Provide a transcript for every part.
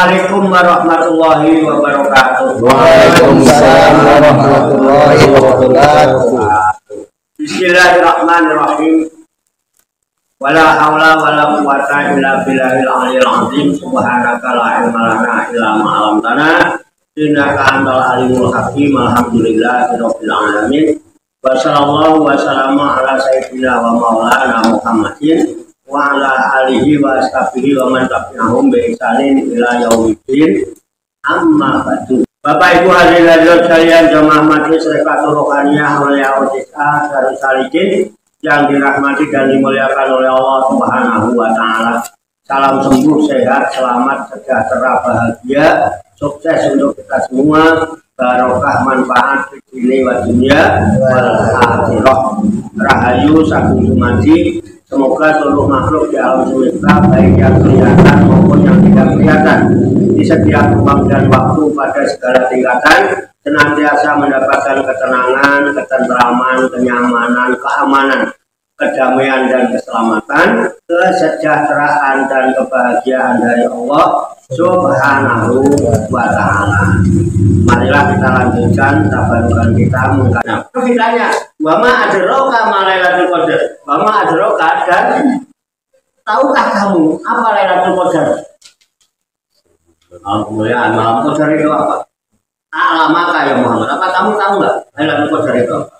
Assalamualaikum warahmatullahi wabarakatuh. Waalaikumsalam warahmatullahi wabarakatuh. Bismillahirrahmanirrahim. Wala haula wala quwwata illa billahil aliyil azim. Subhanaka la ilma lana illa ma 'allamtana innaka antal alimul hakim. Alhamdulillahi rabbil alamin. Wa sallallahu wa sallama ala sayyidina wa maulana Muhammadin wa ala alihi wa ashabihi wa man tabi'ahum bi ihsanin ila yaumiddin. Amma ba'du. Bapak Ibu hadirin sekalian jemaah majelis Rekatul Rohaniyah Auliya Utisa Darus Salikin yang dirahmati dan dimuliakan oleh Allah Subhanahu wa taala. Salam sembuh, sehat, selamat, sejahtera, bahagia, sukses untuk kita semua, barokah manfaat di sini wa dunia wal akhirah. Rahayu sagung sumadi. Semoga seluruh makhluk di alam semesta, baik yang kelihatan maupun yang tidak kelihatan, di setiap ruang dan waktu pada segala tingkatan, senantiasa mendapatkan ketenangan, ketentraman, kenyamanan, keamanan, kedamaian dan keselamatan, kesejahteraan dan kebahagiaan dari Allah Subhanahu wa ta'ala. Marilah kita lanjutkan tabarukan kita mengkaji. Kitanya, wama adroka ma Lailatul Qadar. Wama adroka, dan tahukah kamu apa Lailatul Qadar? Kemuliaan malam Qadar itu apa? Alamaka ya Muhammad. Apa kamu tahu nggak Lailatul Qadar itu apa?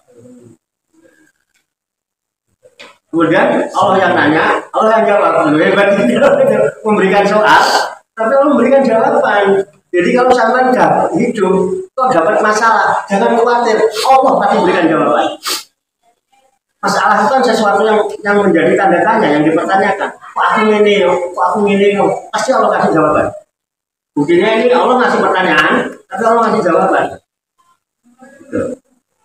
Kemudian Allah yang nanya, Allah yang jawab. Memberikan soal, tapi Allah memberikan jawaban. Jadi kalau sampai hidup, kok dapat masalah, jangan khawatir. Allah pasti berikan jawaban. Masalah itu kan sesuatu yang menjadi tanda tanya, yang dipertanyakan. Kok aku ini, kok aku ini, pasti Allah kasih jawaban. Buktinya ini Allah ngasih pertanyaan, tapi Allah ngasih jawaban.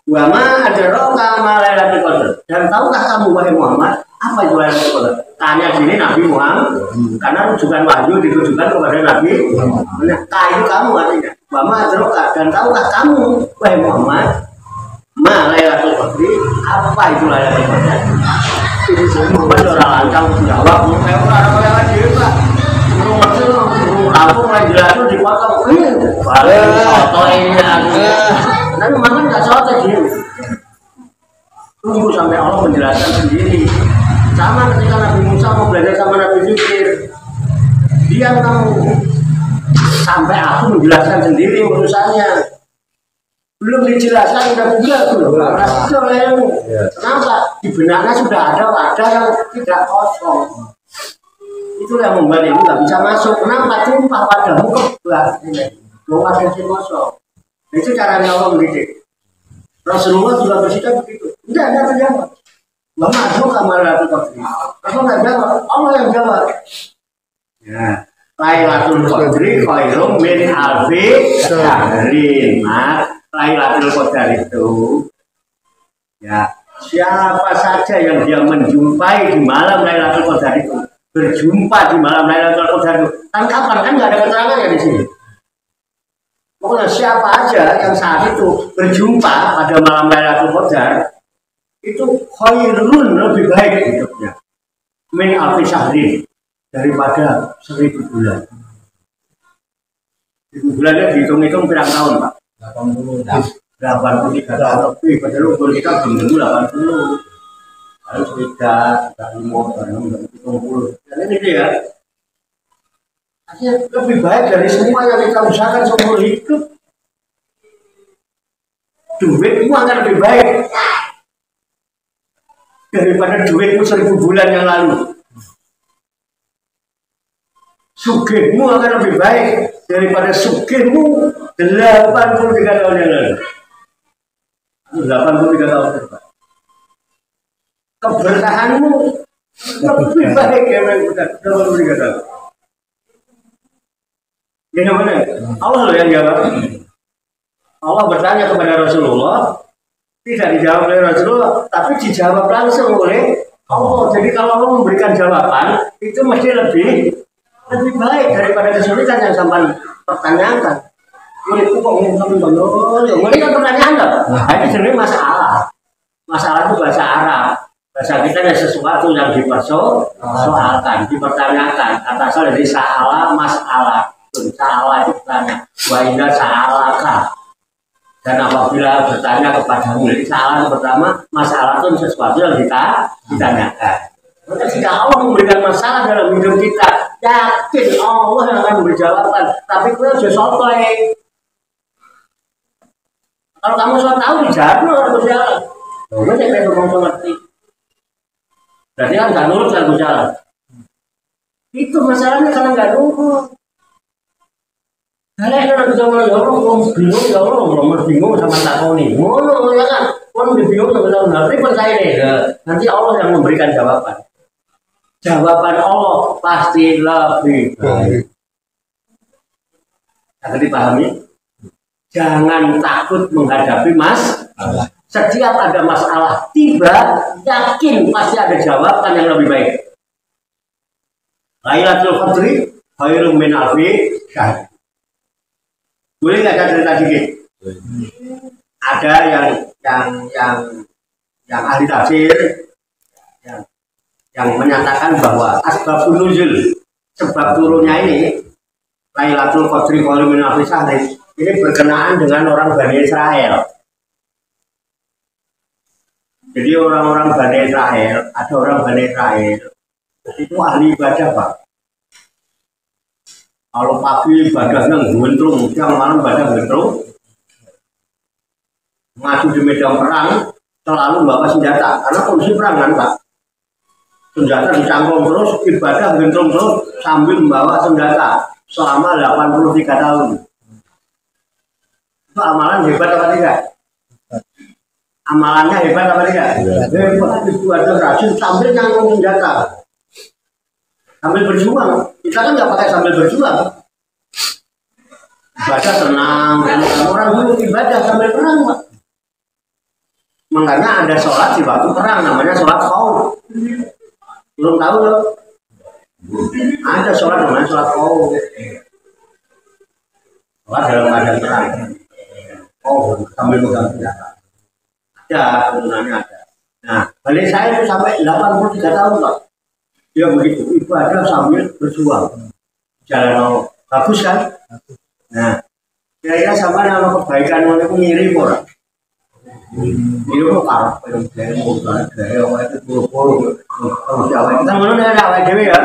Wa ma adraka ma Lailatul Qadar. Dan tahukah kamu wahai Muhammad apa itu Lailatul Qadar? Tanya sini Nabi Muhammad, karena rujukan wahyu ditujukan kepada Nabi. Nah, itu kamu artinya. Wa ma adraka, dan tahukah kamu wahai Muhammad ma Lailatul Qadar? Apa itu Lailatul Qadar? Muhammad orang lancang jawab, orang dia Pak. Aku mulai jelasin dipotong. Foto ini tapi Muhammad nggak sotek dia. Tunggu sampai Allah menjelaskan sendiri. Sama ketika Nabi Musa mau belajar sama Nabi Khidir, dia kamu sampai aku menjelaskan sendiri urusannya. Belum dijelaskan udah buka tuh. Kenapa? Di benaknya sudah ada wadah yang tidak kosong. Itu yang membuat ibu nggak bisa masuk. Kenapa? Tumpah wadahmu kebak. Mau wadah yang kosong. Itu caranya Allah mendidik. Rasulullah juga bersikap begitu. Enggak terjawab. Mama aku kamar Lailatul Qadar. Aku nggak jawab. Allah yang jawab. Ya. Lailatul Qadar khairum min alfi syahrin. Lailatul Qadar itu, ya, siapa saja yang dia menjumpai di malam Lailatul Qadar itu, berjumpa di malam Lailatul Qadar itu, kan kapan kan nggak ada keterangannya di sini. Pokoknya siapa aja yang saat itu berjumpa pada malam Lailatul Qadar itu khairun, lebih baik hidupnya min alfi syahrin, daripada 1000 bulan. 1000 bulannya dihitung-hitung berapa tahun Pak? 83 tahun lebih. Padahal umur kita belum tentu 80. Harus 3, 5, 70. Dan ini dia. Artinya lebih baik dari semua yang kita usahakan seumur hidup. Duitmu akan lebih baik daripada duitmu 1000 bulan yang lalu. Sugihmu akan lebih baik daripada sugihmu 83 tahun yang lalu. 83 tahun depan. Keberkahanmu lebih baik daripada 83 tahun. Gimana? Allah loh yang jawab. Allah bertanya kepada Rasulullah, tidak dijawab oleh Rasulullah, tapi dijawab langsung oleh Allah. Jadi kalau Allah memberikan jawaban, itu mesti lebih baik daripada kesulitan yang sampai pertanyakan. Muridku kok ngomong ini kan pertanyaan loh. Ini sebenarnya masalah. Masalah itu bahasa Arab. Bahasa kita ada sesuatu yang dipersoalkan, dipertanyakan. Kata asal dari salah masalah. salah istilahnya. Wa inna salaka. Dan apabila bertanya kepadamu, jadi salah pertama, masalah itu sesuatu yang kita ditanyakan. Maka jika Allah memberikan masalah dalam hidup kita, yakin Allah yang akan memberi jawaban. Tapi kita sudah sotoy. Kalau kamu sudah tahu dijawab, harus berjalan. Mungkin saya ngomong ngerti. Berarti kan nggak nurut kan berjalan. Itu masalahnya karena nggak nurut. Karena kan bisa mulai orang bingung ya Allah, bingung sama takoni. Ngono ya kan, orang bingung sama takoni. Nanti percaya deh, nanti Allah yang memberikan jawaban. Jawaban Allah pasti lebih baik. Agar dipahami, jangan takut menghadapi masalah. Setiap ada masalah tiba, yakin pasti ada jawaban yang lebih baik. Lailatul Qadri khairun min alfi syahr. Boleh nggak ada cerita dikit? Ada yang ahli tafsir yang menyatakan bahwa asbabun nuzul, sebab turunnya ini Lailatul Qadri khairun min alfi syahr ini berkenaan dengan orang Bani Israel. Jadi orang-orang Bani Israel, ada orang Bani Israel itu ahli ibadah Pak. Kalau pagi ibadahnya guntrung, siang malam ibadah guntrung, maju di medan perang selalu bawa senjata karena kondisi perang kan Pak. Senjata dicangkung terus, ibadah guntrung terus sambil membawa senjata selama 83 tahun. Itu amalan hebat apa tidak? Amalannya hebat apa tidak? Hebat. Itu ada rajin sambil nyangkung senjata. Sambil berjuang, kita kan nggak pakai sambil berjuang. Ibadah tenang, orang dulu ibadah sambil perang, Pak. Makanya ada sholat di waktu perang, namanya sholat khauf. Belum tahu loh? Ada sholat namanya sholat khauf. Sholat dalam keadaan perang. Oh, sambil megang senjata. Ada, turunannya ada. Nah, balik saya itu sampai 83 tahun, Pak. Dia begitu ibadah sambil berjuang. Jalan Allah. Bagus kan? Nah, kira-kira sama nama kebaikan yang itu mirip orang. Mirip kok kalau gaya mobil, gaya apa itu buru-buru. Kalau Jawa kita mana ada awal dewi ya.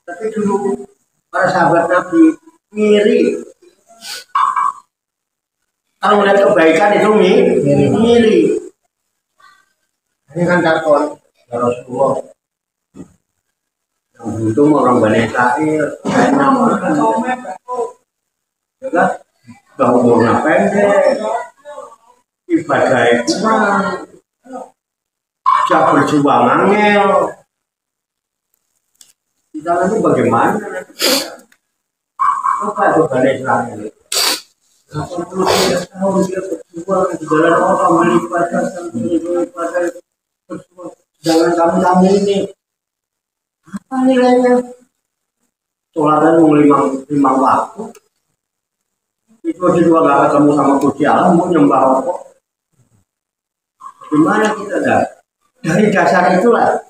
Tapi dulu para sahabat Nabi mirip. Kalau melihat kebaikan itu mirip. Ini kan takon. Ya Rasulullah, yang butuh orang Bani Israel, kayak nama kan, ya kan, gak umurnya pendek, ibadah kurang, jak berjuang angel. Kita nanti bagaimana? Apa itu Bani Israel? 83 tahun dia berjuang di jalan Allah, beribadah sambil beribadah berjuang. Jangan kamu ini apa nilainya? Sholatan mau lima waktu itu juga gak ketemu sama Gusti Allah, mau nyembah apa? Gimana kita dah? Dari dasar itulah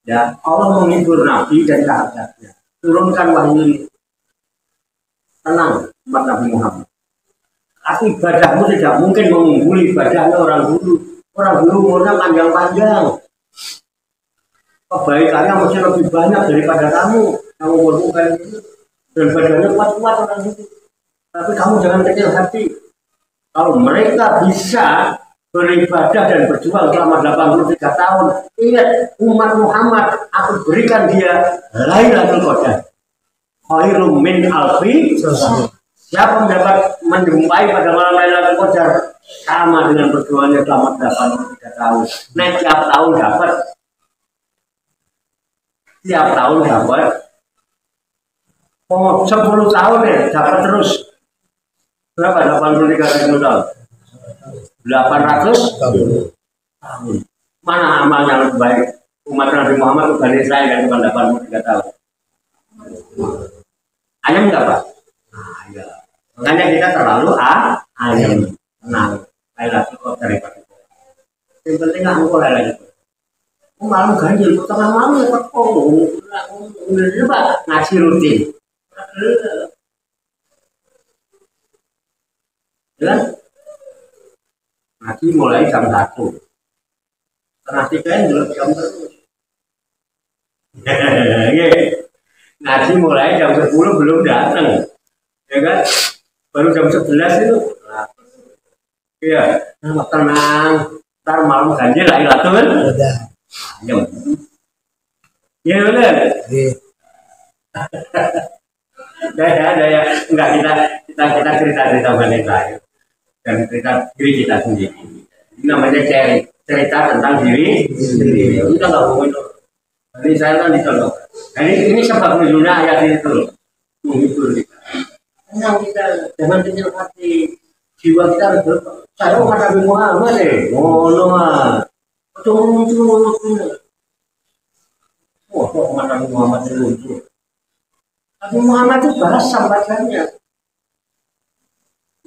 ya Allah menghibur Nabi dan sahabatnya, turunkan wahyu ini. Tenang umat Nabi Muhammad, ibadahmu tidak mungkin mengungguli ibadahnya orang dulu. Orang dulu umurnya panjang-panjang, kebaikannya mesti lebih banyak daripada kamu. Kamu umurmu kayak gitu dan badannya kuat-kuat orang itu. Tapi kamu jangan kecil hati. Kalau mereka bisa beribadah dan berjuang selama 83 tahun, ingat umat Muhammad, aku berikan dia Lailatul Qadar khairun min alfi syahr. Siapa mendapat menjumpai pada malam Lailatul Qadar sama dengan berjuangnya selama 83 tahun. Nah, tiap tahun dapat. Tiap tahun dapat. Oh, 10 tahun ya dapat terus. Berapa? 83 tahun. 800 tahun. Mana amal yang lebih baik? Umat Nabi Muhammad itu Bani Israel yang cuma 83 tahun. Ayam enggak, Pak? Ayam. Makanya kita terlalu ayam. Tenang. Lailatul Qadar itu. Yang penting aku Lailatul Qadar. malam ganjil tengah malam ya kok ngaji rutin dan ngaji mulai jam 1 setengah 3 dulu jam terus ngaji mulai jam 10 belum datang ya kan baru jam 11 itu iya tenang ntar malam ganjil lah ilatul ya benar ya enggak kita cerita wanita dan cerita diri kita sendiri ini namanya cerita tentang diri sendiri kita nggak mau itu jadi saya kan dicontoh ini sebab nuzulnya ayat itu menghibur kita tenang kita jangan kecil hati jiwa kita saya mau Nabi Muhammad wah kok Nabi Muhammad itu lucu Nabi Muhammad itu bahasa bacanya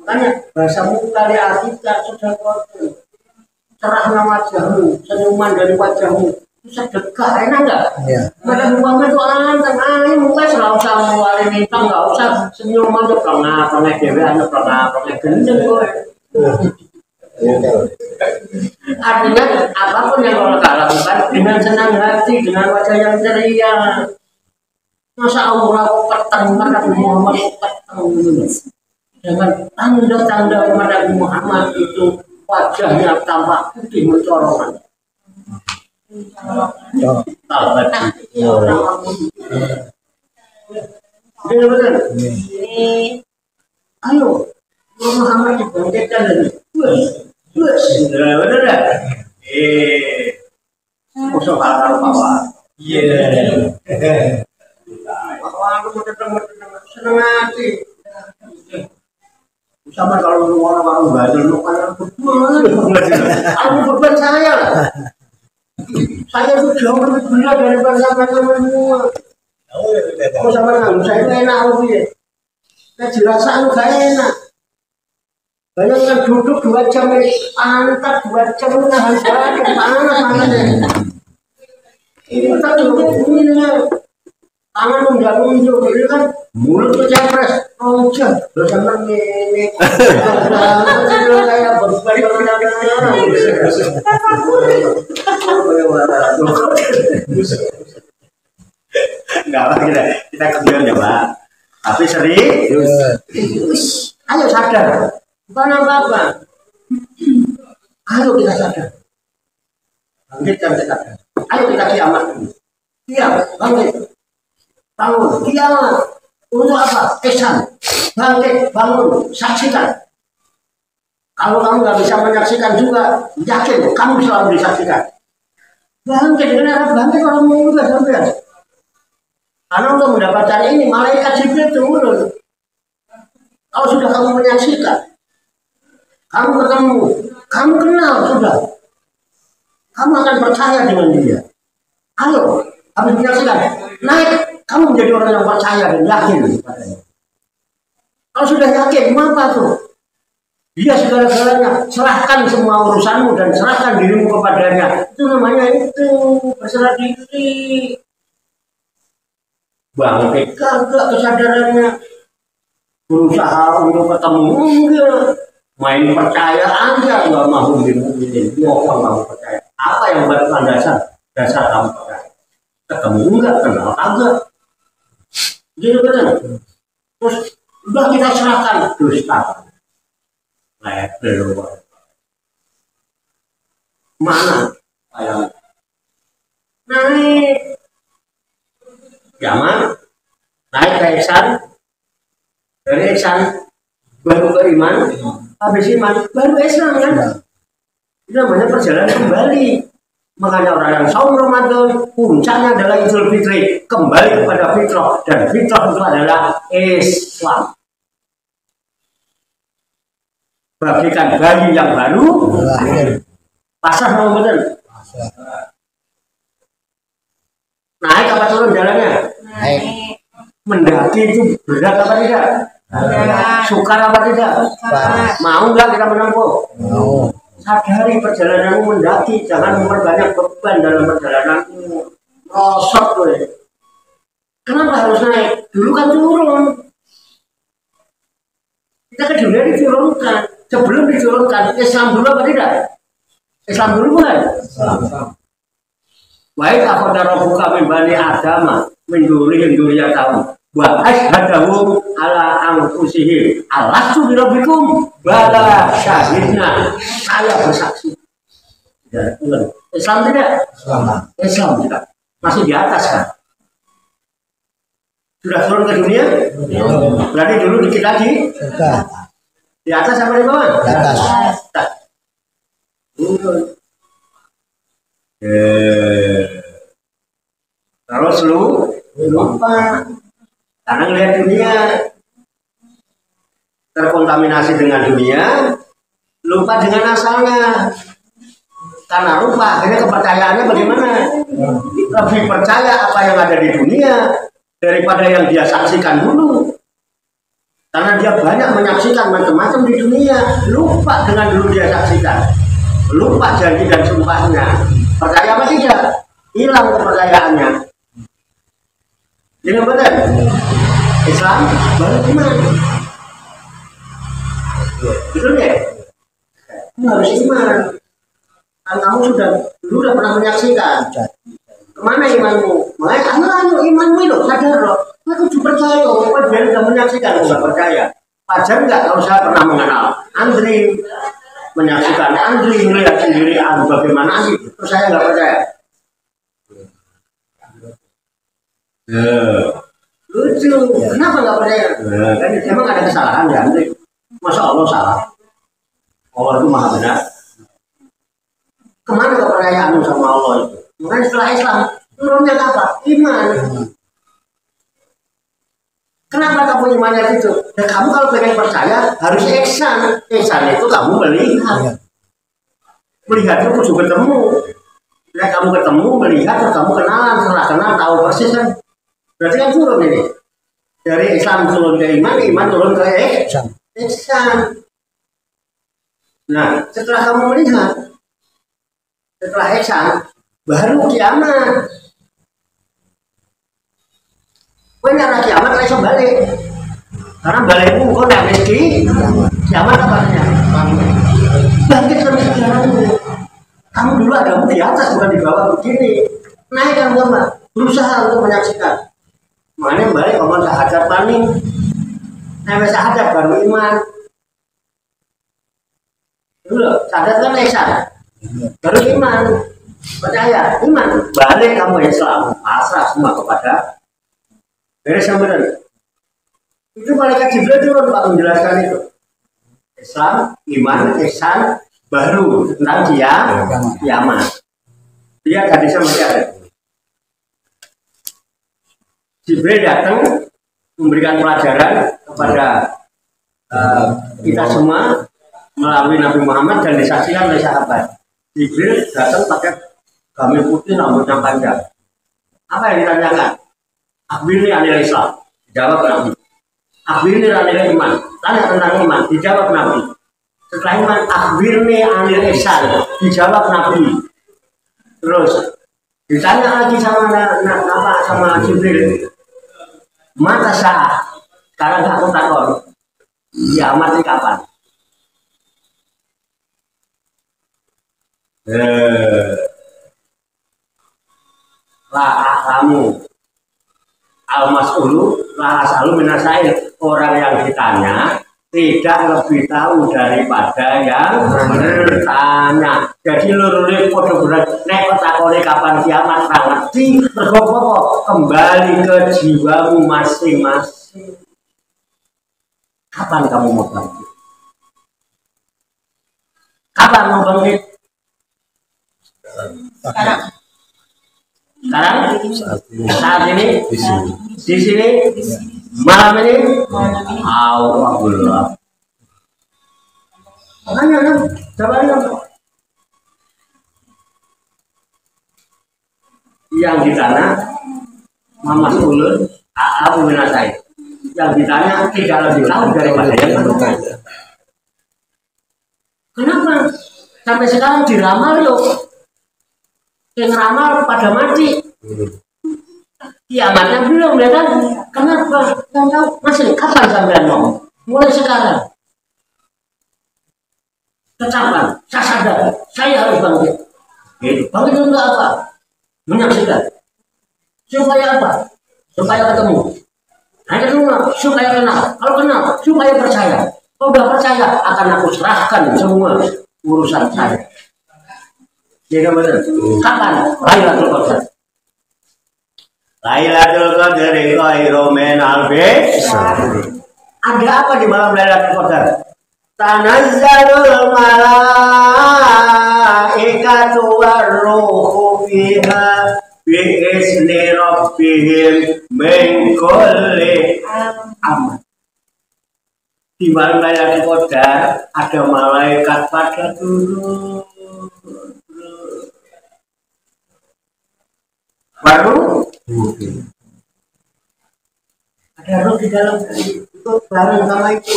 makanya bahasamu kali atika sudah kotor cerahnya wajahmu senyuman dari wajahmu itu sedekah enak nggak? Ya. Nabi Muhammad itu anteng ayo mulai selalu sama wali bintang nggak usah senyum aja pernah dewe aja pernah gendeng gue artinya apapun yang Allah lakukan dengan senang hati dengan wajah yang ceria masa Allah petang Nabi Muhammad petang dengan tanda-tanda Nabi Muhammad itu wajahnya tampak putih mencorong benar ayo Muhammad dibangkitkan dari bener dah. Musuh kalau bawa. Iya. Aku mau seneng hati. Sama kalau orang belajar lu kan aku beban saya. Saya tuh jauh lebih berat daripada sama-sama. Aku sama kamu saya itu enak aku ya. Saya dirasa aku gak enak. Bayangkan duduk 2 jam ini, pantat 2 jam nahan badan, panas-panasnya. Ini tak cukup bunyinya. Tangan unjuk-unjuk, ini kan mulut tuh cepres, jam. Bersama ini. Kayak enggak apa kita kebiasaan ya Pak. Tapi serius. Ayo sadar. Bukan apa-apa. Ayo kita sadar. Bangkitkan sadar. Ayo kita kiamat. Kiamat, bangkit. Bangun, kiamat. Untuk apa? Kesan. Bangkit, bangun, saksikan. Kalau kamu nggak bisa menyaksikan juga, yakin kamu selalu disaksikan. Bangkit, dengan bangkit orang muda sampai. Karena untuk mendapatkan ini, malaikat Jibril turun. Kalau sudah kamu menyaksikan, kamu ketemu, kamu kenal sudah, kamu akan percaya dengan dia. Ayo, habis menyaksikan, naik, kamu menjadi orang yang percaya dan yakin. Kalau sudah yakin, apa tuh? Dia segala-galanya, serahkan semua urusanmu dan serahkan dirimu kepadanya. Itu namanya itu berserah diri. Bangkit kagak kesadarannya, berusaha untuk ketemu enggak, main percaya aja nggak mau dimungkinin, mau kamu percaya. Apa yang buat dasar kamu percaya? Ketemu enggak, kenal kagak, gitu benar. Terus udah kita serahkan dusta, level mana? Ayam naik. Zaman naik ke ihsan, dari ihsan baru ke iman, habis iman baru Islam kan? Itu namanya perjalanan kembali. Makanya orang yang saum Ramadan puncaknya adalah Idul Fitri, kembali kepada fitrah, dan fitrah itu adalah Islam. Bagikan bayi yang baru, pasrah mau betul. Naik apa turun jalannya? Naik. Mendaki itu berat apa tidak? Berat. Sukar apa tidak? Berat. Mau nggak kita menempuh? Mau. sadari perjalananmu mendaki, jangan memperbanyak beban dalam perjalananmu. Rosot gue. Kenapa harus naik? Dulu kan turun. Kita ke dunia diturunkan. Sebelum diturunkan, Islam dulu apa tidak? Islam dulu bukan? Baik aku darah buka membani agama, menduri tahun. Wa ashhadu ala anfusihim alastu birabbikum bala syahidna, saya bersaksi. Islam tidak? Islam tidak. Masih di atas kan? Sudah turun ke dunia? Berarti dulu dikit lagi? Di atas apa di bawah? Di atas. Terus lupa karena ngelihat dunia, terkontaminasi dengan dunia, lupa dengan asalnya. Karena lupa, akhirnya kepercayaannya bagaimana? Lebih percaya apa yang ada di dunia daripada yang dia saksikan dulu. Karena dia banyak menyaksikan macam-macam di dunia, lupa dengan dulu dia saksikan, lupa janji dan sumpahnya. Percaya apa tidak? Hilang kepercayaannya. Ini benar. Islam baru iman. Betul ya? Kamu harus iman. Kan kamu sudah pernah menyaksikan. Kemana imanmu? Makanya imanmu itu sadar loh. Aku juga percaya kok. Kau dia sudah menyaksikan, kau nggak percaya. Wajar nggak kalau saya pernah mengenal Andri, menyaksikan Andri melihat sendiri bagaimana Andri, terus saya nggak percaya. Lucu, kenapa nggak percaya? Kan emang ada kesalahan ya Andri? Masa Allah salah? Allah itu maha benar. Kemana kepercayaanmu sama Allah itu? Makanya setelah Islam turunnya apa? Iman. Kenapa kamu imannya itu? Dan kamu kalau pengen percaya harus ihsan. Ihsan itu kamu melihat. Melihat itu kudu ketemu. Ya kamu ketemu, melihat, terus kamu kenalan, setelah kenal tahu persis kan. Berarti kan turun ini. Dari Islam turun ke iman, iman turun ke ihsan. Nah, setelah kamu melihat, setelah ihsan, baru kiamat. Kowe nek kiamat ra iso balik. Karena balikmu engko nek rezeki kiamat kabarnya. Bangkit terus sejarahmu. Kamu dulu agama di atas bukan di bawah begini. Naik kan agama, berusaha untuk menyaksikan. Makanya balik ngomong syahadat paning. Nek syahadat baru iman. Dulu syahadat kan ihsan. Baru iman. Percaya, iman. Balik kamu Islam, pasrah semua kepada beres yang benar. Itu malaikat Jibril turun Pak menjelaskan itu. Islam, iman, ihsan, baru tentang kiamat. Dia hadisnya masih ada. Jibril datang memberikan pelajaran kepada kita semua melalui Nabi Muhammad dan disaksikan oleh sahabat. Jibril datang pakai gamis putih, rambutnya panjang. Apa yang ditanyakan? Akhbirni anil Islam, dijawab Nabi. Akhbirni anil iman, tanya tentang iman, dijawab Nabi. Setelah iman, akhbirni anil ihsan, dijawab Nabi. Terus ditanya lagi sama Jibril, mata saat, sekarang aku takut, kiamat ini kapan? Kamu al-mas'ulu la as'alu minasail, orang yang ditanya tidak lebih tahu daripada yang bertanya. Jadi lurune padha berat nek takone kapan kiamat ra ngerti, mergo kembali ke jiwamu masing-masing. Kapan kamu mau bangkit? Kapan mau bangkit? Sekarang saat ini di sini malam ini Allah. Makanya yang ditanya Mama Ulun Abu Minasai, yang ditanya tidak lebih tahu daripada yang bertanya. Kenapa? Sampai sekarang diramal loh. Yang ramal pada mati. Kiamatnya belum ya kan? Kenapa? Tahu masih kapan sampai mau? Mulai sekarang. Kapan? Saya sadar, saya harus bangkit. Bangkit untuk apa? Menyaksikan. Supaya apa? Supaya ketemu. Hanya rumah, supaya kenal. Kalau kenal, supaya percaya. Kalau udah percaya, akan aku serahkan semua urusan saya. Ya kan benar? Kapan? Lailatul Qadar. Lailatul Qadar khairum min alfi syahr. Ada apa di malam Lailatul Qadar? Tanazzalul malaikatu warruhu fiha bi'izni rabbihim min kulli amr. Di malam Lailatul Qadar ada malaikat pada turun. Baru ada roh di dalam itu bareng sama itu.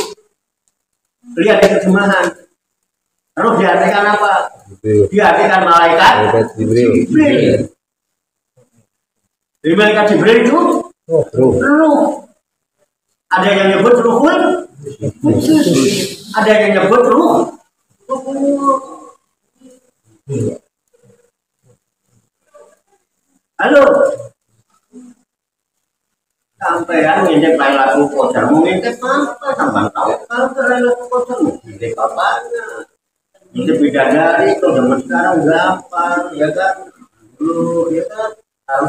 Lihat di terjemahan. Roh diartikan apa? Diartikan malaikat Jibril. Jadi malaikat Jibril itu ruh. Ada yang nyebut ruhul kudus. Ada yang nyebut ruh. Halo. Sampean ngintip Lailatul Qadar, mau ngintip apa? Sampean tahu kalau Lailatul Qadar ngintip apanya? Ngintip bidadari itu zaman sekarang gampang, ya kan? Dulu, ya kan?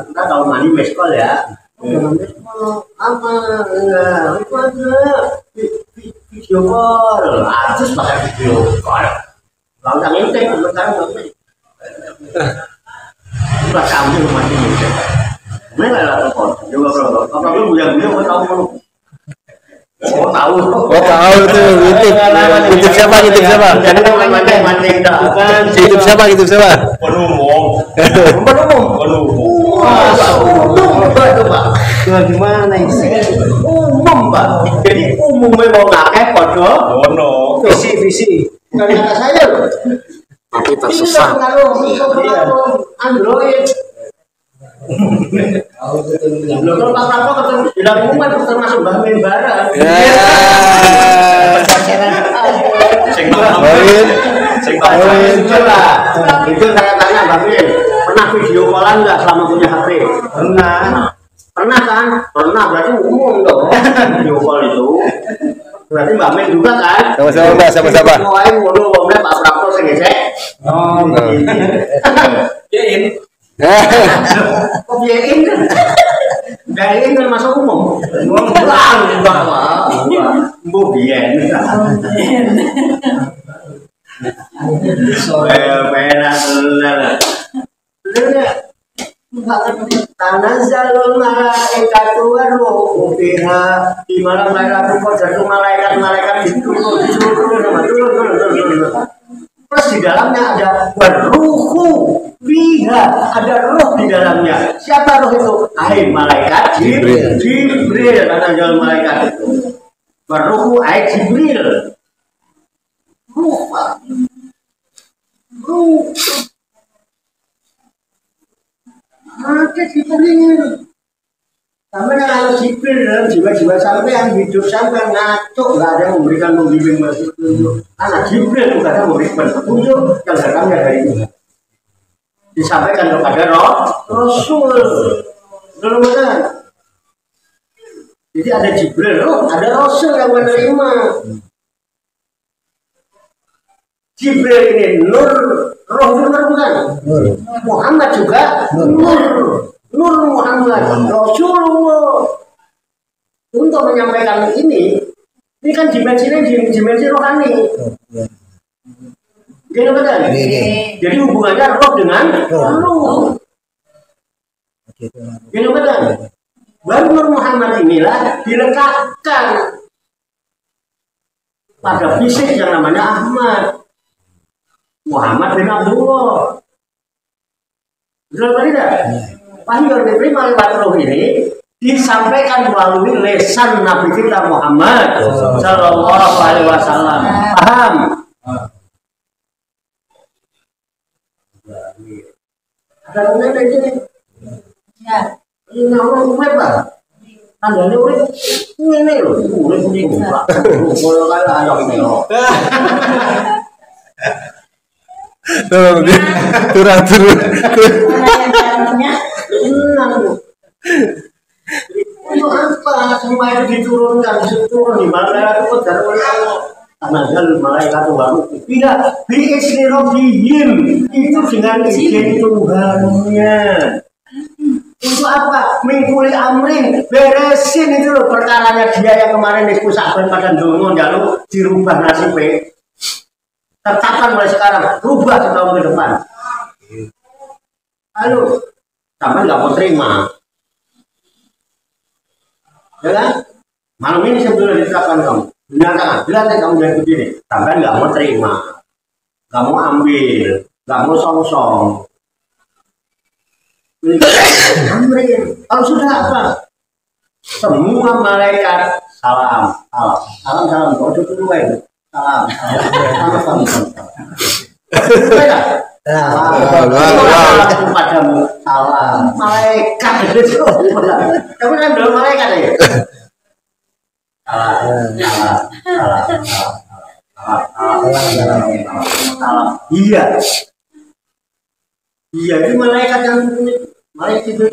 Kita kalau mandi meskol ya. Meskol apa? Enggak, itu aja. Video call, harus pakai video call. Kalau yang ngintip, sekarang nggak ngintip. Itulah kamu mandi ngintip. Ini Lailatul Qadar juga bro. Apa lu buya tahu belum? Oh tahu tuh YouTube siapa? YouTube siapa? Penumum. Gimana ini? Umum Pak. Jadi umumnya mau ngakeh podo. Visi. Karena saya loh. Tapi tersesat. Android. Kalau Pak Prabowo ketemu tidak umum termasuk bahan barang. Itu saya tanya Bang Min, pernah video callan nggak selama punya HP? Pernah kan? Pernah berarti umum dong. Video call itu. Berarti Mbak Min juga kan? Sama-sama. Mau ngono Pak Prabowo sing ngecek. Oh, gitu. Kok biarin kan? Biarin kan masuk umum. Pulang bawa. Bu biarin. Tanazzalul malaikatu warruhu fiha. Di malam Lailatul Qadar itu malaikat turun. Terus di dalamnya ada warruhu fiha, ada roh di dalamnya. Siapa roh itu? Malaikat Jibril. Tanazzalul malaikat itu. Warruhu Jibril. Ruh. Maka Jibril. Sampai kalau Jibril dalam jiwa-jiwa sampai yang hidup sampai ngaco, nggak ada yang memberikan pembimbing petunjuk. Karena Jibril juga ada memberikan petunjuk yang datangnya dari Tuhan. Disampaikan kepada Rasul. Belum benar. Jadi ada Jibril, ada Rasul yang menerima. Jibril ini nur, roh nur bukan? Muhammad juga nur Muhammad, Rasulullah. Untuk menyampaikan ini kan dimensi rohani. Jadi betul. Jadi hubungannya roh dengan roh. Jadi betul. Baru Nur Muhammad inilah dilekatkan pada fisik yang namanya Ahmad. Muhammad bin Abdullah. Betul tidak? Wahyu yang diterima lewat roh ini disampaikan melalui lesan Nabi kita Muhammad Sallallahu Alaihi Wasallam. Paham? Ada orang ini. Ya. Ini orang urip Pak. Tandane urip ngene lho, urip kuwi Pak. Koyo kaya ayam melo. Turun. Untuk apa semua itu diturunkan, turun di mana itu dan Tanazal malaikat Tuhan tidak biizni rabbihim itu dengan izin Tuhannya. Untuk apa? Mingkuli amrin beresin itu loh perkaranya dia yang kemarin diskusakan pada dulu lalu dirubah nasibnya. Tetapkan mulai sekarang, rubah setahun ke depan. Lalu sampai nggak mau terima, ya kan? Malam ini sebelum ditetapkan kamu, dinyatakan, bilang kamu jadi begini, sampai nggak mau terima, nggak mau ambil, nggak mau song-song. Kalau sudah apa? Semua malaikat salam, kau cukup dulu itu. Salam. Kepadamu salam. Malaikat itu. Kamu kan belum malaikat ya? Salam. Iya. Iya, itu malaikat yang malaikat itu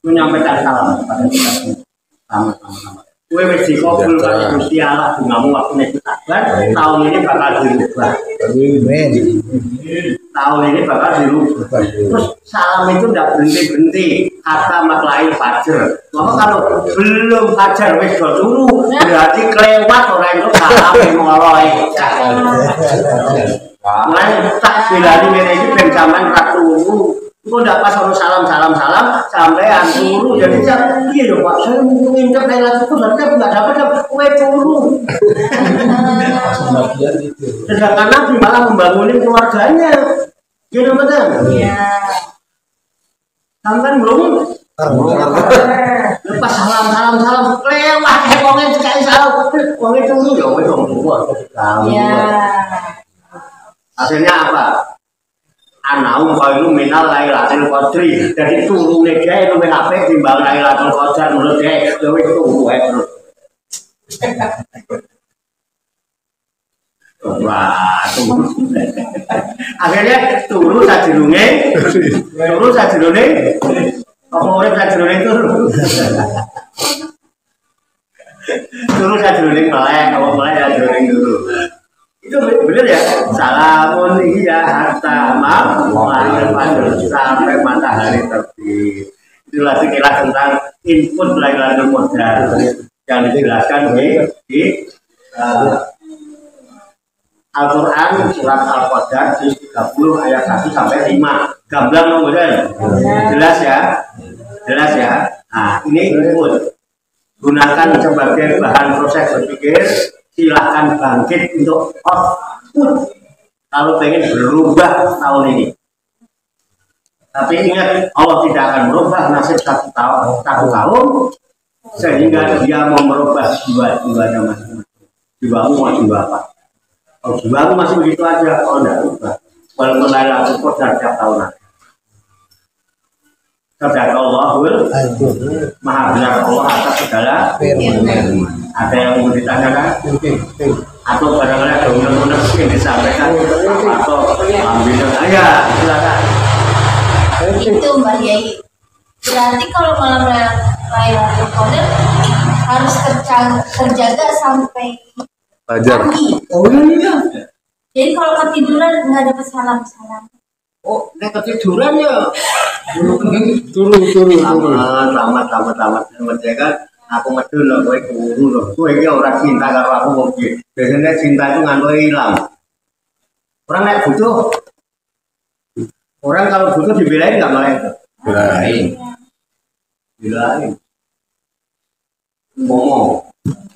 menyampaikan salam kepada kita sama-sama. Kue wis dikabul karo Gusti Allah bungamu waktune ditakban tahun ini bakal dirubah. Tahun ini bakal dirubah. Terus salam itu tidak berhenti-henti kata maklai fajar. Maka kalau belum fajar wis do turu berarti kelewat orang itu salam malaikat. Mulai tak bilani ngene iki ben sampean ra turu. Kok ndak pas ono salam sampai turu jadi iya lho Pak saya mau nginep lewat itu tapi enggak dapat kue turu. Sedangkan Nabi malah membangunin keluarganya. Gitu betul? Iya. Sampai belum lepas salam lewat wongnya sekali salam wongnya turu ya wis turu. Iya. Hasilnya apa? Anaum kailu minal lailatul qadri. Jadi turune gawe luwih apik timbang lailatul qadar menurut gawe luwih turu wae terus. Wah, akhirnya turu sajroning apa urip sajroning turu. Turu sajroning melek apa melek sajroning turu. Itu benar ya, salamun iya hatta sampai matahari terbit. Itulah sekilas tentang input Lailatul Qadar yang dijelaskan di Al-Quran surat Al-Qadar 30 ayat 1 sampai 5. Gamblang kemudian jelas ya. Nah ini input, gunakan sebagai bahan proses berpikir. Silahkan bangkit untuk output kalau pengen berubah tahun ini. Tapi ingat Allah tidak akan merubah nasib satu tahun sehingga dia mau merubah jiwa-jiwanya masing-masing. Jiwamu mau jiwa apa? Kalau jiwamu masih begitu aja, kalau tidak berubah. Walaupun Lailatul Qadar tiap tahun ada. Sadaqallahul Maha benar Allah atas segala firman. Ada yang mau ditanyakan? Atau barangkali ada undang-undang yang disampaikan atau ambil aja silakan. Itu Mbak Yai. Berarti kalau malam Lailatul Qadar harus terjaga sampai pagi. Oh iya. Jadi kalau ketiduran nggak dapat salam. Oh, nek ketiduran ya. Turun. Selamat. Ya kan? Aku medul loh, kowe turu loh. Kowe iki ora cinta karo aku kok piye. Biasanya cinta itu ngantuk hilang. Orang nek butuh. Orang kalau butuh dibelain enggak malah itu. Belain.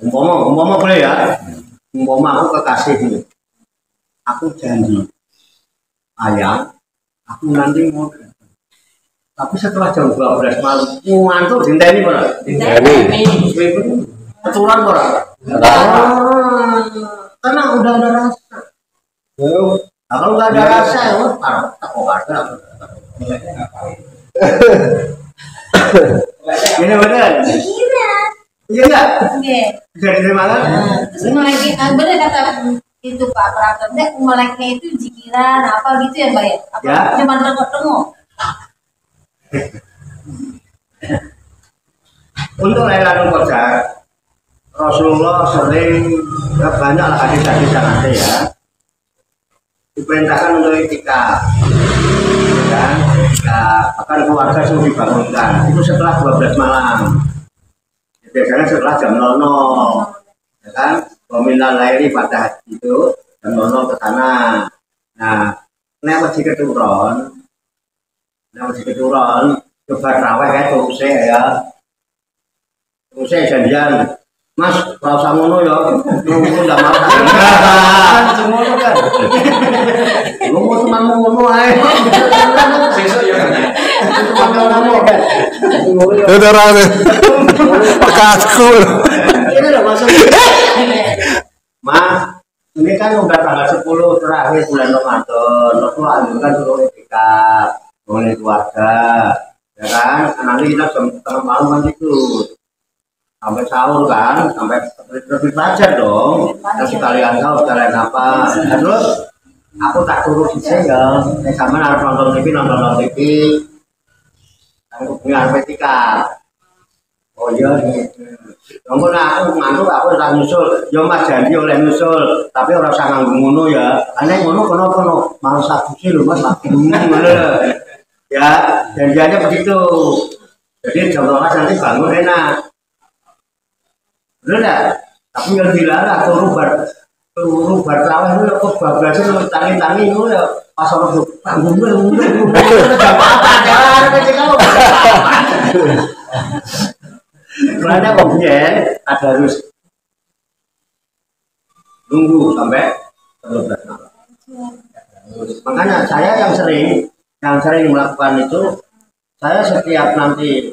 Umpama boleh ya. Umpama aku kekasihmu. Aku janji. Ayang, aku nanti mau. Tapi setelah jam 12 malam, ngantuk dinteni ora? Dinteni. Keturunan ora? Karena udah ada rasa. Kalau nggak ada rasa, ya tak kok ada. Ini benar. Iya nggak? Oke. Bisa diterima kan? Terus meleknya, bener kata itu Pak Praton, meleknya itu jikiran apa gitu ya Mbak ya? Apa Ya. cuma tengok-tengok? Untuk Lailatul Qadar, Rasulullah sering banyak hadis-hadis yang ada ya. Diperintahkan untuk itikaf, dan bahkan keluarga sudah dibangunkan. Itu setelah 12 malam. Biasanya setelah jam 00, ya kan? Peminat lahir pada hati itu jam 00 ke sana. Nah, lewat di keturun, coba raweh ya, terus ya. Terus janjian, Mas, rasa ngono ya, nunggu nggak makan. Ngono kan? Ngomong cuma ngono aja. Besok ya kan? Cuma ngomong kan? Udah rame. Tekasku. Ini loh maksudnya. Mas, ini kan udah tanggal 10 terakhir bulan Ramadan. Lalu anjurkan suruh itikaf, mengenai keluarga, ya kan? Nanti kita jam tengah malam kan ikut. Sampai sahur kan, sampai terbit fajar dong. Terus sekalian sahur, sekalian apa. Terus aku tak turun di sini ya. Sama harus nonton TV. Aku punya RPTK. Oh iya, namun aku ngantuk, aku udah nyusul. Ya Mas janji oleh nyusul, tapi orang sangat ngono ya. Aneh ngono kono, mau satu sih loh Mas, satu ya, janjiannya begitu. Jadi jam 12 nanti bangun enak. Bener enggak? Tapi yang dilarang turu bar traweh itu kok bablasan lu tangi-tangi itu ya pas orang panggung karena kemudian ada harus nunggu sampai 12 malam. Makanya saya yang sering melakukan itu, saya setiap nanti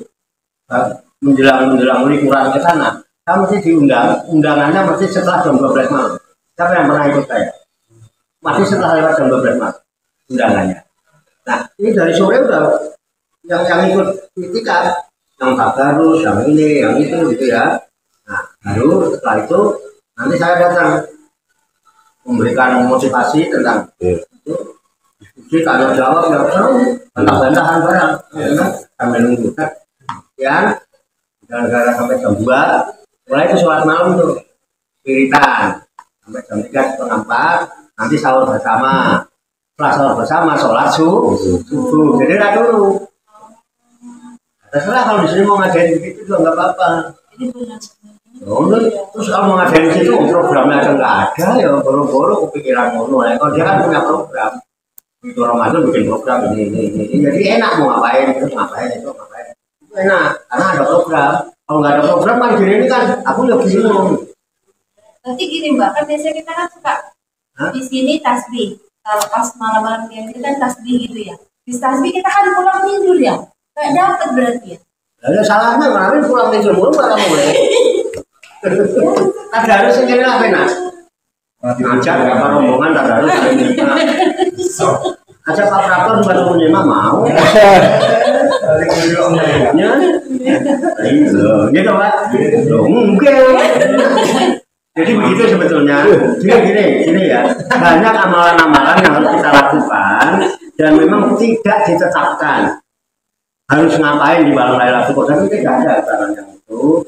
menjelang liburan ke sana, saya mesti undangannya mesti setelah jam 12 malam. Siapa yang pernah ikut saya? Masih setelah lewat jam 12 malam undangannya. Nah, ini dari sore udah yang ikut itikaf, yang tabarus, yang ini, yang itu gitu ya. Nah, baru setelah itu nanti saya datang memberikan motivasi tentang itu. Diskusi tanya jawab ya seru, bantah-bantahan barang, sambil nunggu kan. Ya, gara-gara sampai jam 2 mulai itu sholat malam tuh wiritan sampai jam 3:30, nanti sahur bersama. Setelah sahur bersama sholat subuh. Jadi lah dulu. Terserah kalau di sini mau ngadain begitu juga nggak apa-apa. Terus kalau mau ngadain situ programnya aja nggak ada ya, boro-boro kepikiran ngono. Kalau dia kan punya program. Itu Ramadan bikin program ini. Jadi enak mau ngapain itu ngapain. Itu enak karena ada program. Kalau nggak ada program kan gini ini kan aku udah bingung. Nanti gini Mbak, kan biasanya kita kan suka di sini tasbih. Kalau pas malam-malam yang kita kan tasbih gitu ya. Di tasbih kita kan pulang tidur ya. Kayak dapat berarti ya. Lalu salahnya kemarin pulang tidur mulu pada mulai. Ada harus sendiri lah benar. Ngajak apa rombongan tak harus ini. Ajak Pak Praton buat punya mau. Ya, gitu Pak. Mungkin. Jadi begitu sebetulnya. Gini ya. Banyak amalan-amalan yang harus kita lakukan dan memang tidak ditetapkan. Harus ngapain di malam Lailatul Qadar itu tidak ada aturan yang itu,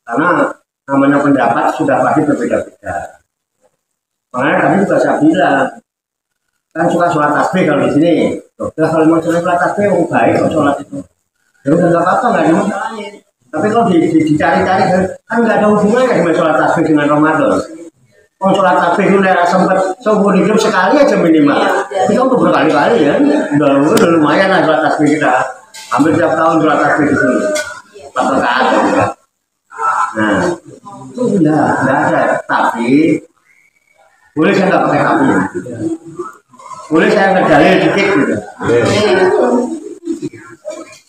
karena namanya pendapat sudah pasti berbeda-beda. Makanya kami juga saya bilang kan suka sholat tasbih kalau di sini. Kalau mau sholat tasbih yang baik kalau sholat itu, ya udah nggak apa-apa, nggak ada masalahnya. Tapi kalau dicari-cari kan nggak ada hubungannya dengan sholat tasbih dengan Ramadan. Kalau sholat tasbih itu daerah sempat seumur hidup sekali aja minimal. Tapi kan udah berkali-kali ya, udah lumayan lah sholat tasbih kita. Hampir tiap tahun sholat tasbih di sini. 4 rakaat juga. Nah, itu enggak ada. Tapi boleh saya nggak pakai tapi. Boleh saya ngedalil dikit gitu.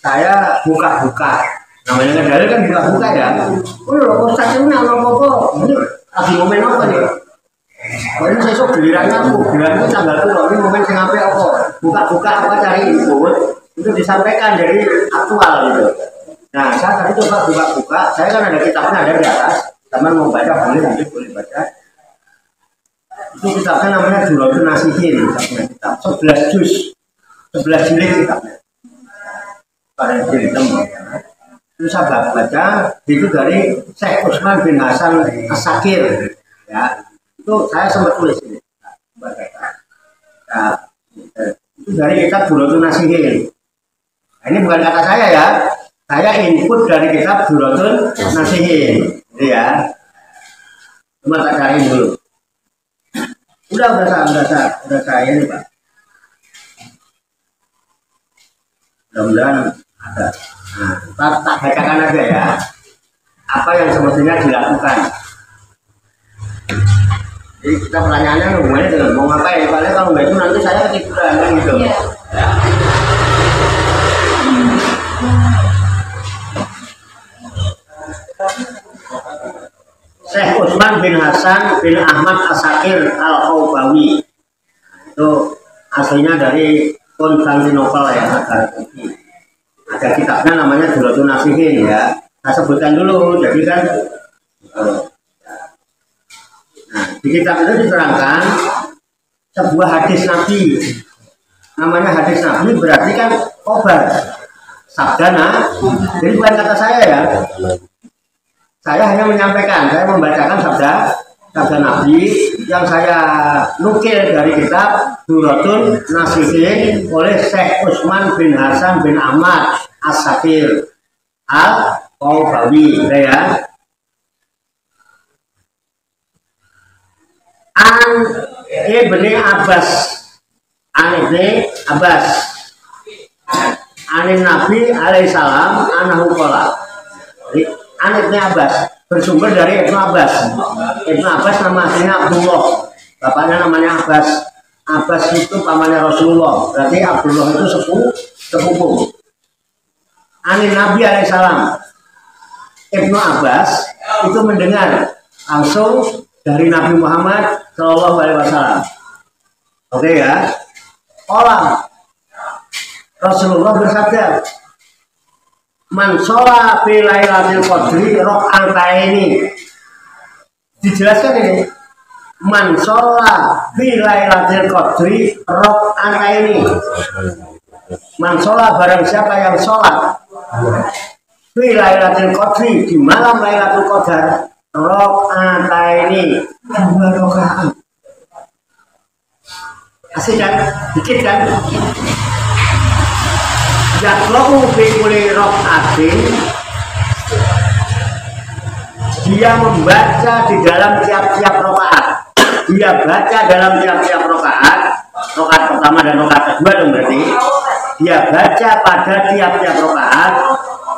Saya buka-buka. Namanya ngedalil kan buka-buka ya. Oh, Ustaz ini apa-apa? Ini lagi momen apa nih? Ini sesuk gilirannya aku, giliran itu tanggal turun ini momen sing apik apa? Buka-buka apa cari input itu disampaikan dari aktual gitu. Nah, saya tadi coba buka-buka, saya kan ada kitabnya ada di atas, teman mau baca boleh nanti boleh baca. Itu kitabnya namanya Duratun Nasihin, kitab 11 juz, 11 jilid kitabnya. Pada jilid itu saya baca itu dari Syekh Utsman bin Hasan As-Sakir, ya itu saya sempat tulis ini. Nah, itu dari kitab Duratun Nasihin. Nah, ini bukan kata saya ya, saya input dari kitab Duratun Nasihin, gitu ya. Cuma tak cari dulu. Udah saya ini Pak. Mudah-mudahan ada. Nah, tak bacakan aja ya. Apa yang semestinya dilakukan. Jadi kita pertanyaannya hubungannya dengan mau ngapain? Paling kalau nggak itu nanti saya ketiduran kan gitu. Ya. Syekh Utsman bin Hasan bin Ahmad As-Sakir Al-Aubawi itu aslinya dari Konstantinopel ya, negara Turki. Ada kitabnya namanya Duratun Nasihin ya. Saya sebutkan dulu, jadi kan nah, di kitab itu diterangkan sebuah hadis Nabi. Namanya hadis Nabi berarti kan khobar, sabdana. Jadi bukan kata saya ya. Saya hanya menyampaikan, saya membacakan sabda Nabi yang saya nukil dari kitab Duratun Nasihin oleh Syekh Utsman bin Hasan bin Ahmad As-Sakir Al-Aubawi, ya. An Ibni Abbas, Anin Nabi alaihissalam anahu qala. Ibnu Abbas bersumber dari Ibnu Abbas. Ibnu Abbas nama aslinya Abdullah, bapaknya namanya Abbas. Abbas itu pamannya Rasulullah, berarti Abdullah itu sepupu. Anin Nabi alaihissalam. Ibnu Abbas itu mendengar langsung dari Nabi Muhammad Shallallahu Alaihi Wasallam. Oke ya. Orang Rasulullah bersabda, man sholat fi lailatul qadri raka'ataini. Dijelaskan ini. Man sholat fi lailatul qadri raka'ataini. Man sholat barang siapa yang sholat fi lailatul qadri di malam Lailatul Qadar raka'ataini, 2 rakaat. Asik kan? Dikit kan? Yaqra'u fi kulli rak'atin, dia membaca di dalam tiap-tiap rakaat. Dia baca dalam tiap-tiap rakaat pertama dan rakaat kedua dong berarti. Dia baca pada tiap-tiap rakaat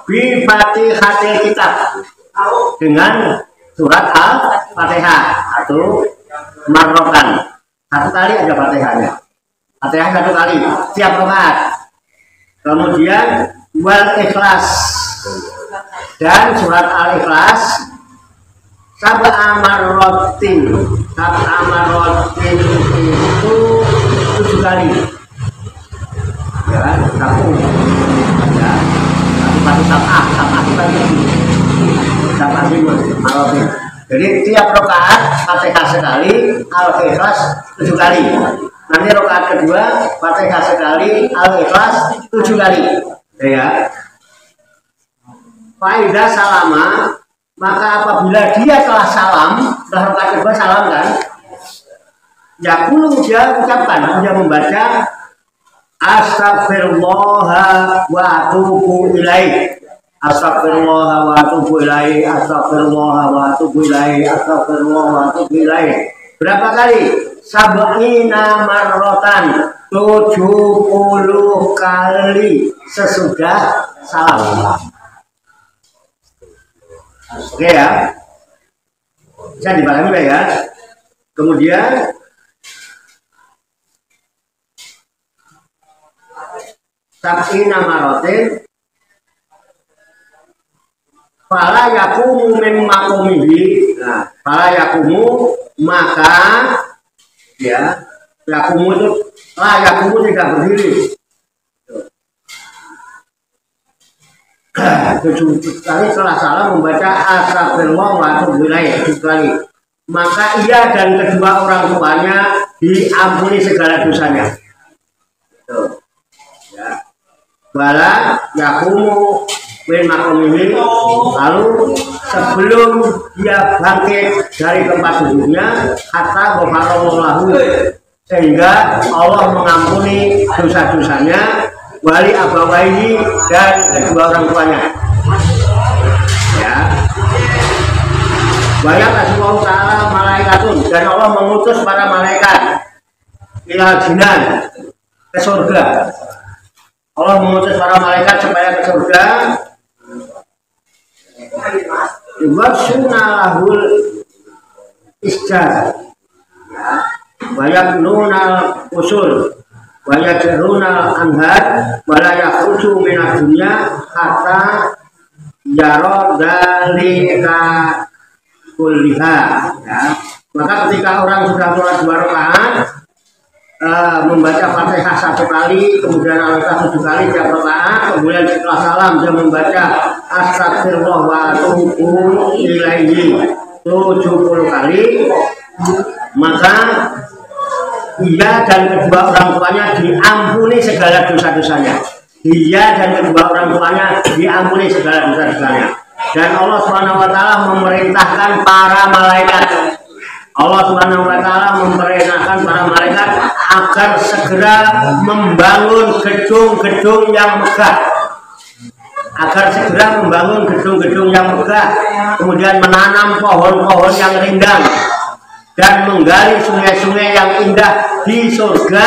bi Fatihatil Kitab, dengan surat Al-Fatihah atau marrokan. Satu kali ada Fatihahnya. Fatihah satu kali tiap rakaat. Kemudian wal ikhlas dan surat al-ikhlas sab'a marratin itu 7 kali ya, satu ya, satu sab'ah itu kan sab'ah marratin. Jadi tiap rakaat Fatihah sekali, al-ikhlas 7 kali. Nanti rakaat kedua Fatihah sekali, al-ikhlas 7 kali. Ya. Faidah salama, maka apabila dia telah salam, setelah rakaat kedua salam kan, yaqulu, dia ucapkan, dia membaca astagfirullah wa atubu ilaih. Astagfirullah wa atubu ilaih, astagfirullah wa atubu ilaih, astagfirullah wa atubu ilaih. Berapa kali? Sab'ina marrotan, 70 kali sesudah salam. Oke ya, bisa dipahami ya. Kemudian sab'ina marrotin, fala yakumu min makomihi. Nah, fala yakumu, maka Ya, yakumu itu yakumu tidak berdiri. Tujuh kali salah membaca astagfirullah wa atubu ilaih 7 kali. Maka ia dan kedua orang tuanya diampuni segala dosanya. Ya. Bala yakumu min makomihi, lalu sebelum dia bangkit dari tempat duduknya hatta ghafarallahu, sehingga Allah mengampuni dosa-dosanya wali abawaihi, dan kedua orang tuanya. Ya. Banyak Allah Ta'ala malaikatun, dan Allah mengutus para malaikat ilal jinan, ke surga. Allah mengutus para malaikat supaya ke surga. Iwasuna lahul isjar, banyak nunal usul, banyak jerunal anhad, banyak usul minat dunia kata jaro dalika kuliha. Ya. Maka ketika orang sudah sholat 2 rakaat, membaca Fatihah 1 kali, kemudian Al-Fatihah 7 kali tiap rakaat, kemudian setelah salam dia membaca astagfirullah wa atubu ilaihi 70 kali, maka ia dan kedua orang tuanya diampuni segala dosa-dosanya. Dia dan kedua orang tuanya diampuni segala dosa-dosanya. Dan Allah SWT memerintahkan para malaikat. Allah SWT memerintahkan para malaikat agar segera membangun gedung-gedung yang megah. Agar segera membangun gedung-gedung yang megah, kemudian menanam pohon-pohon yang rindang, dan menggali sungai-sungai yang indah di surga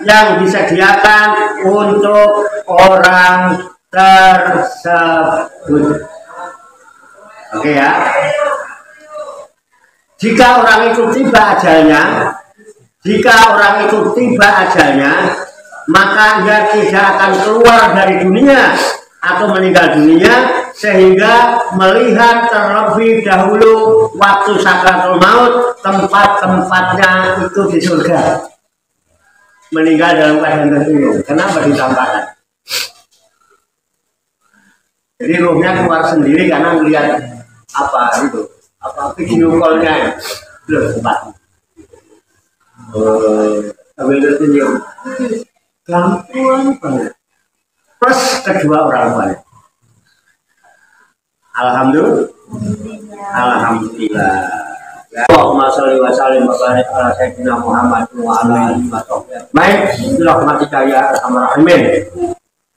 yang disediakan untuk orang tersebut. Oke ya. Jika orang itu tiba ajalnya, maka dia tidak akan keluar dari dunia atau meninggal dunia sehingga melihat terlebih dahulu waktu sakaratul maut tempat-tempatnya itu di surga. Meninggal dalam keadaan tersenyum. Kenapa ditampakkan? Jadi ruhnya keluar sendiri karena melihat video call-nya belum sempat. Sambil tersenyum. Gampang banget. Plus kedua orang tuanya. Alhamdulillah. Allahumma sholli wa sallim wa barik ala sayyidina Muhammad wa ala alihi wa sahbihi. Baik, rahmatika ya arhamar rahimin.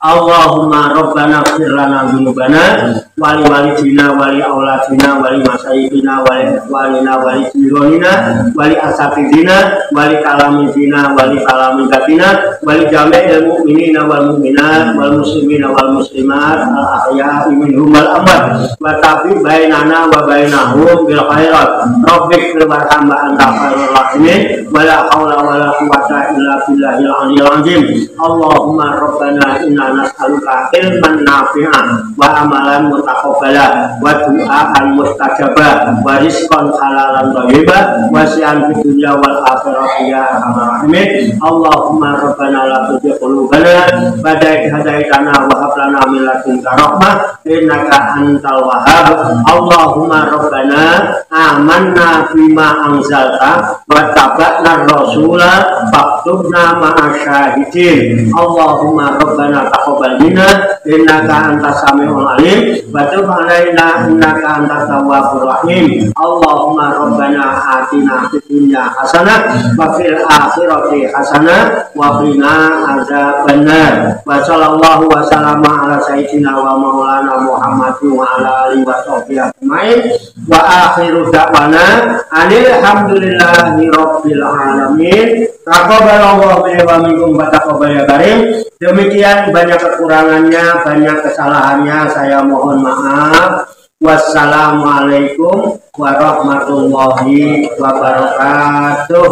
Allahumma rabbana ighfir lana dzunubana wa li walidina wa li auladina wa li masyayikhina wa li ikhwanina wa li jironina wa li asatidina wa li kalamidina wa li kalamidatina wa li jami'il mu'minina wal mu'minat wal muslimina wal muslimat al ahya'i minhum wal amwat wa tabi bainana wa bainahum bil khairat rabbik warham anta khairur rahimin wa la haula wa la quwwata illa billahil aliyyil azim. Allahumma rabbana inna nas'aluka ilman nafi'an wa amalan mutaqabbala wa du'aan mustajaba wa rizqan halalan thayyiban wa si'an fid dunya wal akhirati ya arhamar rahimin. Allahumma rabbana la tuzigh qulubana ba'da idh hadaitana wa hab lana min ladunka rahmah innaka antal wahhab. Allahumma rabbana amanna bima anzalta wa taba'na rasula faktubna ma'asyahidin. Allahumma rabbana taqabbal minna innaka antas samiul alim wa tub alaina innaka antat tawwabur rahim. Allahumma rabbana atina fid dunya hasanah wa fil akhirati hasanah wa qina adzabannar. Wa sallallahu wa sallama ala sayyidina wa maulana Muhammadin wa ala alihi wa sahbihi ajmain. Wa akhiru da'wana alhamdulillahi rabbil alamin. Taqabbalallahu minna wa minkum wa taqabbal ya karim. Demikian, banyak kekurangannya, banyak kesalahannya, saya mohon maaf. Wassalamualaikum warahmatullahi wabarakatuh.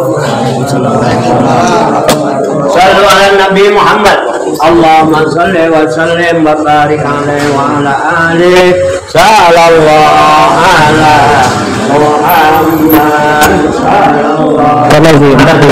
Sallu ala Nabi Muhammad. Allahumma salli wa sallim wa barik alaihi wa ala alihi. Sallallahu ala Muhammad sallallahu Kalau di ntar di